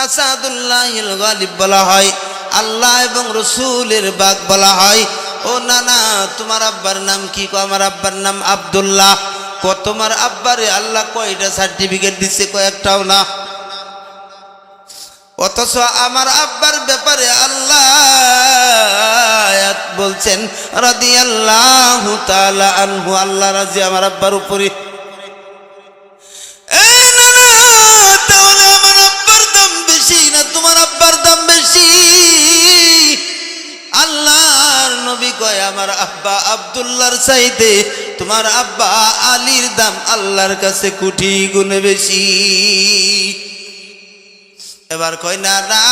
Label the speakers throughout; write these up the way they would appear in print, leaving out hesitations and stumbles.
Speaker 1: আসাদুল্লাহিল গালিব বলা হয়, আল্লাহ এবং রসুলের বাগ বলা হয়। ও নানা, তোমার আব্বার নাম কি? কো আমার আব্বার নাম আব্দুল্লাহ। কো তোমার আব্বারে আল্লাহ কয়টা সার্টিফিকেট দিচ্ছে? কয়েকটাও না। অথচ আমার আব্বার ব্যাপারে আল্লাহ বলছেন রাদিয়াল্লাহু তাআলা আনহু, আল্লাহ রাজি আমার আব্বার উপরে। তাহলে আমার আব্বার দাম বেশি না তোমার আব্বার দাম বেশি? আল্লাহর নবী কয় আমার আব্বা আব্দুল্লাহর চাইতে তোমার আব্বা আলীর দাম আল্লাহর কাছে কোটি গুণে বেশি। এবার কয় না না,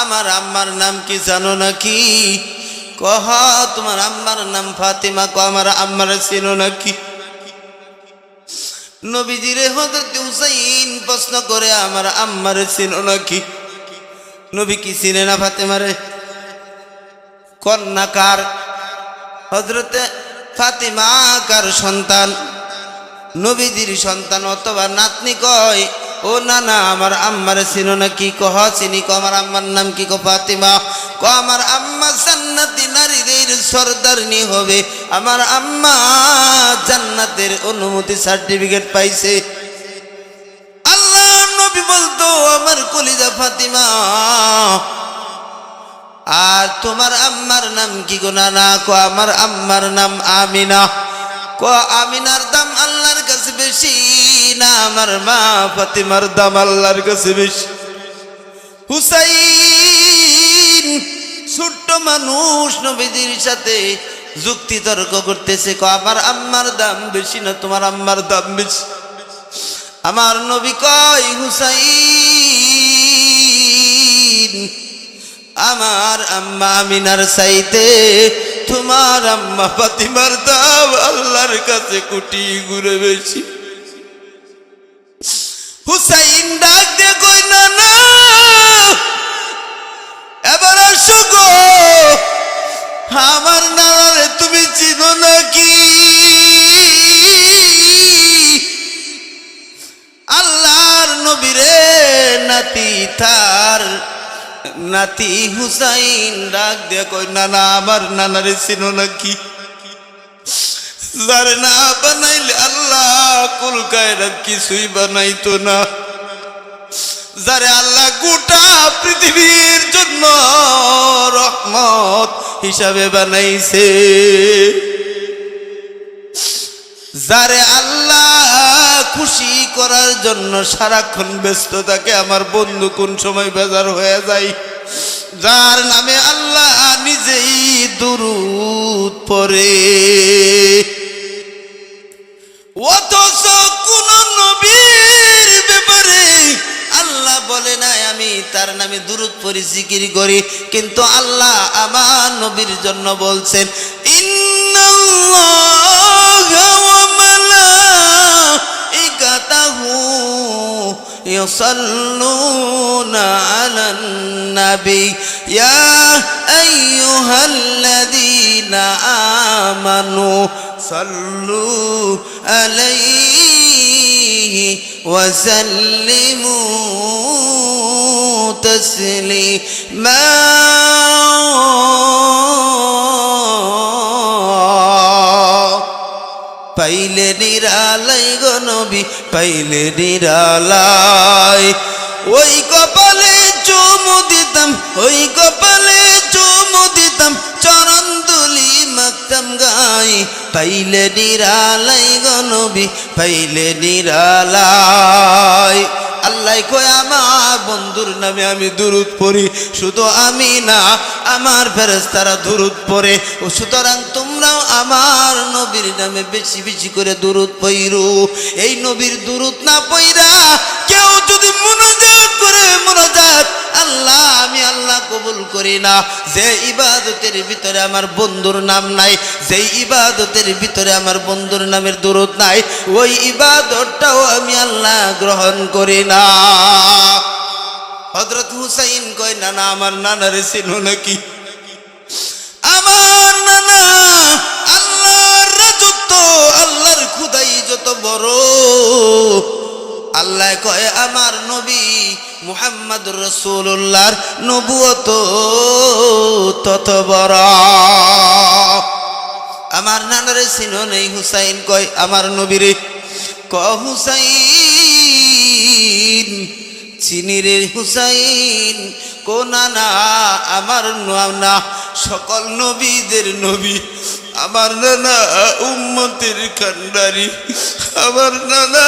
Speaker 1: আমার আম্মার নাম কি জানো নাকি? কহ তোমার আম্মার নাম ফাতেমা। কো আমার আম্মার চিনো নাকি? নবীজিরে হযরত হুসাইন প্রশ্ন করে আমার আম্মার চিনো নাকি? নবী কি চিনে না ফাতেমারে? কন্যা কার? হযরতে ফাতেমা কার সন্তান? নবীজির সন্তান অথবা নাতনি। কয় ও না না, আমার আম্মার চিনো নাকি? কহ চিনি। কো আমার আম্মার নাম কি? কো ফাতেমা। কো আমার আম্মা জান্নাতি নারীদের সরদারনি হবে, আমার আম্মা জান্নাতের অনুমতি সার্টিফিকেট পাইছে। আল্লাহ নবী বলতো আমার কলিজা ফাতেমা, আর তোমার আম্মার নাম কি গো নানা? কো আমার আম্মার নাম আমিনা। কো আমিনার দাম আল্লাহর কাছে বেশি না আমার মা ফাতেমার দাম আল্লাহর কাছে বেশি? হুসাইন ছোট্ট মানুষ নবীজির সাথে যুক্তি তর্ক করতেছে। কো আমার আম্মার দাম বেশি না তোমার আম্মার দাম বেশি? আমার নবী কয় হুসাইন, আমার আম্মা আমিনার চাইতে তোমার আম্মা ফাতিমার দাম আল্লাহর কাছে কোটি গুণে বেশি। হুসাইন ডাক দিয়ে কই না না, এবার আসো গো, আমার নানারে তুমি চিনো নাকি? আল্লাহর নবীরে নাতি তার নাতি হুসাইন ডাক দিয়ে কই নানা, আমার নানারে চিনো নাকি? যারে না বানাইলে আল্লাহ কুল কায়নাত কিছুই বানাইতো না, যারে আল্লাহ গোটা পৃথিবীর জন্য রহমত হিসাবে বানাইছে, যারে আল্লাহ খুশি করার জন্য সারাক্ষণ ব্যস্ত থাকে, আমার বন্ধু কোন সময় বেজার হয়ে যায়, যার নামে আল্লাহ নিজেই দুরূদ পড়ে। অথচ কোন নবীর ব্যাপারে আল্লাহ বলে নাই আমি তার নামে দুরূদ পড়ি, জিকির করি, কিন্তু আল্লাহ আমার নবীর জন্য বলছেন ইন্নাল্লাহা ওয়া মালাইকাতাহু ইউসাল্লুনা আলান নবী ইয়া আইয়ুহাল্লাযীনা আমানু সাল্লু আলাইহি ওয়া সাল্লিমু তাসলিমা। পাইলে নিরালাই গো নবী, পাইলে নিরালাই, ওই কপালে চুমু দিতাম, ওই কপালে চুমু দিতাম, চরণ দুলি মাখতাম গাই, পাইলে নিরালাই গো নবী, পাইলে নিরালাই। আল্লাহ কয় আমার বন্ধুর নামে আমি দুরূদ পড়ি, শুধু আমি না আমার ফেরেশতারা দুরূদ পড়ে, ও সুতরাং তোমরাও আমার নবীর নামে বেশি বেশি করে দুরূদ পড়ো। এই নবীর দুরূদ না পড়া কেউ যদি মুনাজাত করে, মুনাজাত আল্লাহ আমি আল্লাহ কবুল করি না। যে ইবাদতের ভিতরে আমার বন্ধুর নাম নাই, যেই ইবাদতের ভিতরে আমার বন্ধুর নামের দুরূদ নাই, ওই ইবাদতটাও আমি আল্লাহ গ্রহণ করি না। হযরত হুসাইন কয় নানা, আমার নানারে চিনো নাকি? আমার নানা আল্লাহর রাজত্ব, আল্লাহর খুদাই যত বড়, আল্লাহ কয় আমার নবী মুহাম্মদুর রাসূলুল্লাহর নবুয়ত তত বড়। আমার নানারে চিনো নেই হুসাইন কয় আমার নবীরে ক হুসাইন চিনি রে হুসাইন কো নানা আমার নানা সকল নবীদের নবী আমার নানা উম্মতের কান্ডারি আমার নানা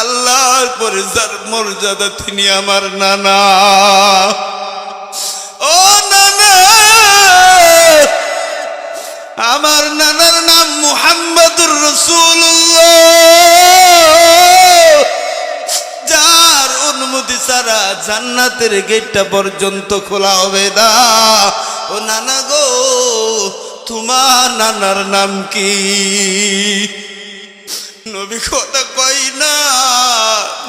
Speaker 1: আল্লাহর পরে যার মর্যাদা তিনি আমার নানা। ও নানা আমার নানার নাম মুহাম্মদুর রাসূলুল্লাহ, যার অনুমতি ছাড়া জান্নাতের গেটটা পর্যন্ত খোলা হবে না। ও নানা গো তোমার নানার নাম কি? নবী কথা কই না,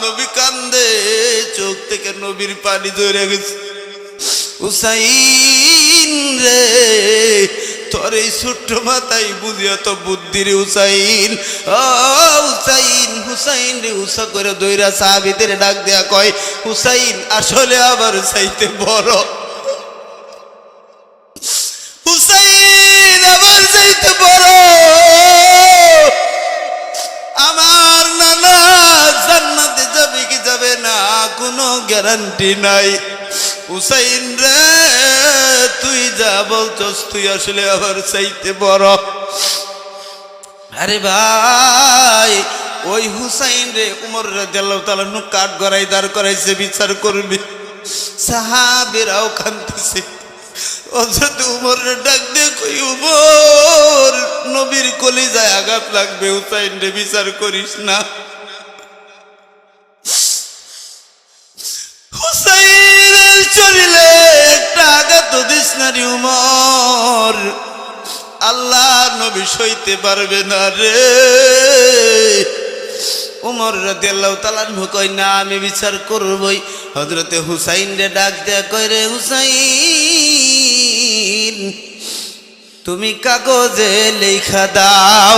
Speaker 1: নবী কান্দে, চোখ থেকে নবীর পানি ধরে গেছে। হুসাইন রে তোর এই ছোট্ট মাথায় বুঝিয়া তো বুদ্ধি রে হুসাইন। ও হুসাইন হুসাইন রে উষা করে দইরা সাহাবীদের ডাক দেয়া কয় হুসাইন আসলে আবার চাইতে বড়, হুসাইন আবার চাইতে বড়। আমার নানা জান্নাতে যাবে কি যাবে না কোনো গ্যারান্টি নাই। হুসাইন রে তুই যা বলছস তুই আসলে আবার চাইতে বড়। আরে ভাই ওই হুসাইন রে উমর রাদিয়াল্লাহু তাআলা নু কাঠ গড়াই দাঁড় করাইছে বিচার করবি, সাহাবীরাও কাঁদতেছে। হযরত উমর রে ডাক দিয়ে কই উমর নবীর কলিজায় আঘাত লাগবে, হুসাইন রে বিচার করিস না। হুসাইনের শরীরে একটা আঘাত দিস না রে উমর, আল্লাহ নবী সইতে পারবে না রে। উমর রাদিয়াল্লাহু তাআলা কয় না আমি বিচার করবই। হযরতে হুসাইন রে ডাক দেয়া কয় রে হুসাইন তুমি কাগজে লেখা দাও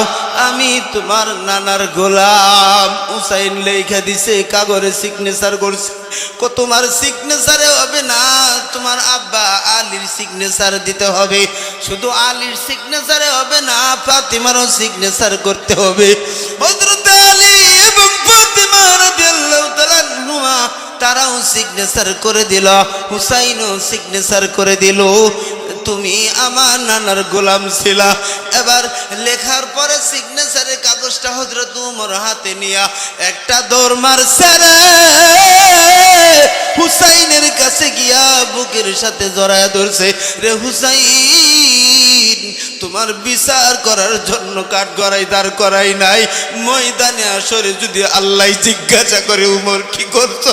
Speaker 1: আমি তোমার নানার গোলাম। হুসাইন লেখা দিছে, কাগজে সিগনেচার করছে। তোমার সিগনেচারে হবে না, তোমার আব্বা আলীর সিগনেচার দিতে হবে। শুধু আলীর সিগনেচারে হবে না, ফাতিমারও সিগনেচার করতে হবে। হযরত আলী এবং ফাতিমা রাদিয়াল্লাহু তাআলা আনহুমা তারাও সিগনেচার করে দিল, হুসাইনও সিগনেচার করে দিল। তুমি আমার নানার গোলাম ছিলা। এবার লেখার পরে সিগনেচারের কাগজটা হযরত উমর হাতে নিয়া একটা দৌড় মারছে রে হুসাইনের কাছে গিয়া বুকের সাথে জড়ায় ধরছে। রে হুসাইন তোমার বিচার করার জন্য কাঠ গড়াই দাঁড় করাই নাই, ময়দানে আসরে যদি আল্লাহ জিজ্ঞাসা করে উমর কি করছো?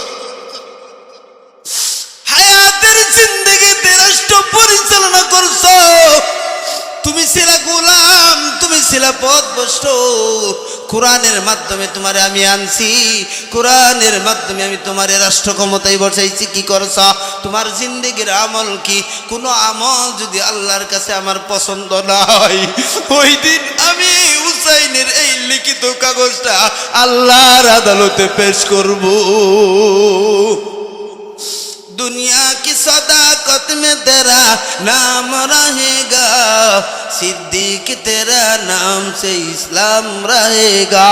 Speaker 1: হায়াতের জিন্দেগিতে রাষ্ট্র পরিচালনা করছো, তুমি ছিলা গোলাম, তুমি ছিলা পথভ্রষ্ট। কোরআনের মাধ্যমে তোমারে আমি আনছি, কোরআনের মাধ্যমে আমি তোমারে রাষ্ট্র ক্ষমতায় বসাইছি। কি করছ? তোমার জিন্দেগির আমল কি? কোনো আমল যদি আল্লাহর কাছে আমার পছন্দ না হয়, ওই দিন আমি হুসাইনের এই লিখিত কাগজটা আল্লাহর আদালতে পেশ করব। दुनिया की सदाकत में तेरा नाम रहेगा, सिद्दीक तेरा नाम से इस्लाम रहेगा।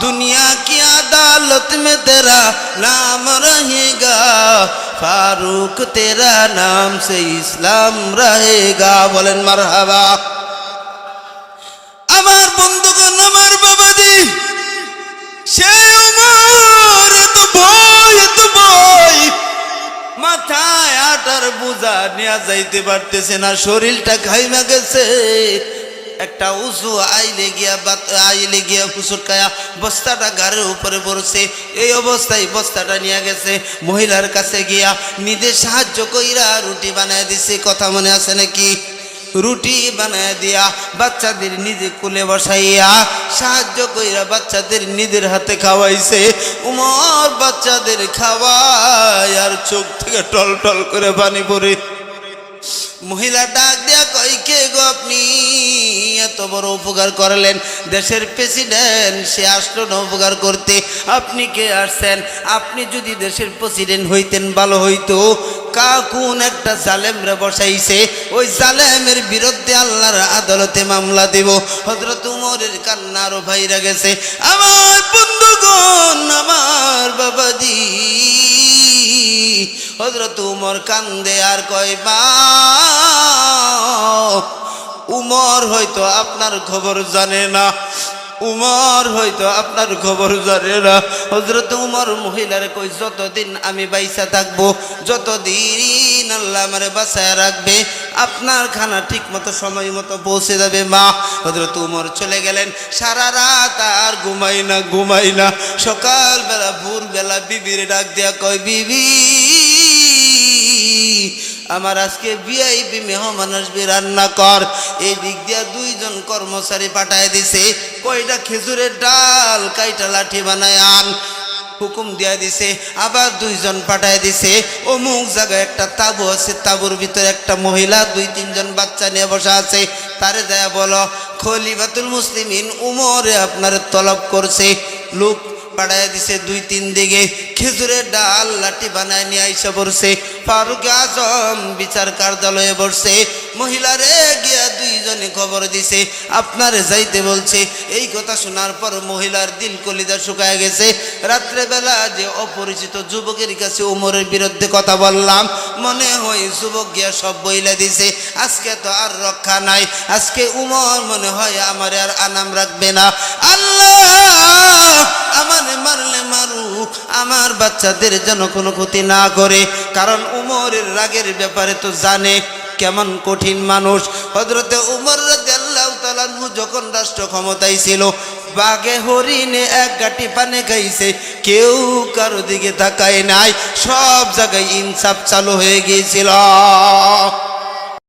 Speaker 1: दुनिया की अदालत में तेरा नाम रहेगा, फारूक तेरा नाम से इस्लाम रहेगा। बोलें मरहबा। আমার বন্ধুগণ, আমার বাবাজি, সে উমর এত ভয় মাথায় আটার বোঝা নিয়ে যাইতে পারতেছে না, শরীরটা ঘাইমা গেছে। একটা উঁচু আইলে গিয়া ফুসুটকায়া বস্তাটা গাড়ির উপরে পড়ছে। এই অবস্থায় বস্তাটা নিয়ে গেছে মহিলার কাছে গিয়া নিজে সাহায্য কইরা রুটি বানায় দিছে। কথা মনে আছে নাকি? রুটি বানায় দিয়া বাচ্চাদের নিজে কোলে বসাইয়া সাহায্য কইরা বাচ্চাদের নিজের হাতে খাওয়াইছে। উমর বাচ্চাদের খাওয়ায় আর চোখ থেকে টল টল করে পানি পড়ে। মহিলা ডাক দিয়া কই, কে গো আপনি? এত বড় উপকার করলেন, দেশের প্রেসিডেন্ট সে আসলো না উপকার করতে, আপনি কে আসছেন? আপনি যদি দেশের প্রেসিডেন্ট হইতেন ভালো হইতো। কোন একটা জালেমরে বসাইছে, ওই জালেমের বিরুদ্ধে আল্লাহর আদালতে মামলা দেব। হযরত উমরের কান্না আরো ভাইরা গেছে। আমার বন্ধুগণ, আমার বাবাজি, হযরত উমর কান্দে আর কয়, মা, উমর হয়তো আপনার খবর জানে না, উমর হয়তো আপনার খবর জানে না। হযরত উমর মহিলার কই, যতদিন আমি বাইসা থাকবো, যতদিন আল্লাহ আমারে বাঁচায় রাখবে, আপনার খানা ঠিক মতো সময় মতো পৌঁছে যাবে মা। হযরত উমর চলে গেলেন। সারা রাত আর ঘুমাই না। সকালবেলা ভোরবেলা বিবির ডাক দিয়া কয়, বিবি, আমার আজকে ভিআইপি মেহমান আসবে, রান্না কর। এই দিক দিয়া দুইজন কর্মচারী পাঠায় দিছে, কয়টা খেজুরের ডাল কাইটা লাঠি বানায় আন, হুকুম দিয়া দিছে। আবার দুইজন পাঠায় দিছে, অমুক জায়গায় একটা তাঁবু আছে, তাঁবুর ভিতরে একটা মহিলা 2-3 বাচ্চা নিয়ে বসা আছে, তারে যায় বলো খলিফাতুল মুসলিমিন উমরে আপনার তলব করছে। লোক পাঠায় দিছে 2-3 দিকে, খেজুরের ডাল লাঠি বানায় নিয়ে আইসা পড়ছে। ফারুক আজম বিচার কার্যালয়ে বসছে। মহিলারে গিয়া দুইজনে খবর দিছে, আপনারে যাইতে বলছে। এই কথা শোনার পর মহিলার দিল কলিজা শুকায় গেছে। রাত্রেবেলা যে অপরিচিত যুবকের কাছে উমরের বিরুদ্ধে কথা বললাম, মনে হয় যুবক গিয়া সব বইলা দিছে। আজকে তো আর রক্ষা নাই, আজকে উমর মনে হয় আমারে আর আনাম রাখবে না। আল্লাহ আমারে মারলে মারুক, আমার বাচ্চাদের যেন কোনো ক্ষতি না করে, কারণ উমরের রাগের ব্যাপারে তো জানে কেমন কঠিন মানুষ। হযরতে উমর রাদিয়াল্লাহু তাআলা আনহু যখন রাষ্ট্র ক্ষমতায় ছিল, বাঘে হরিণে এক গাঁটি পানি খাইছে, কেউ কারো দিকে তাকায় নাই, সব জায়গায় ইনসাফ চালু হয়ে গিয়েছিল।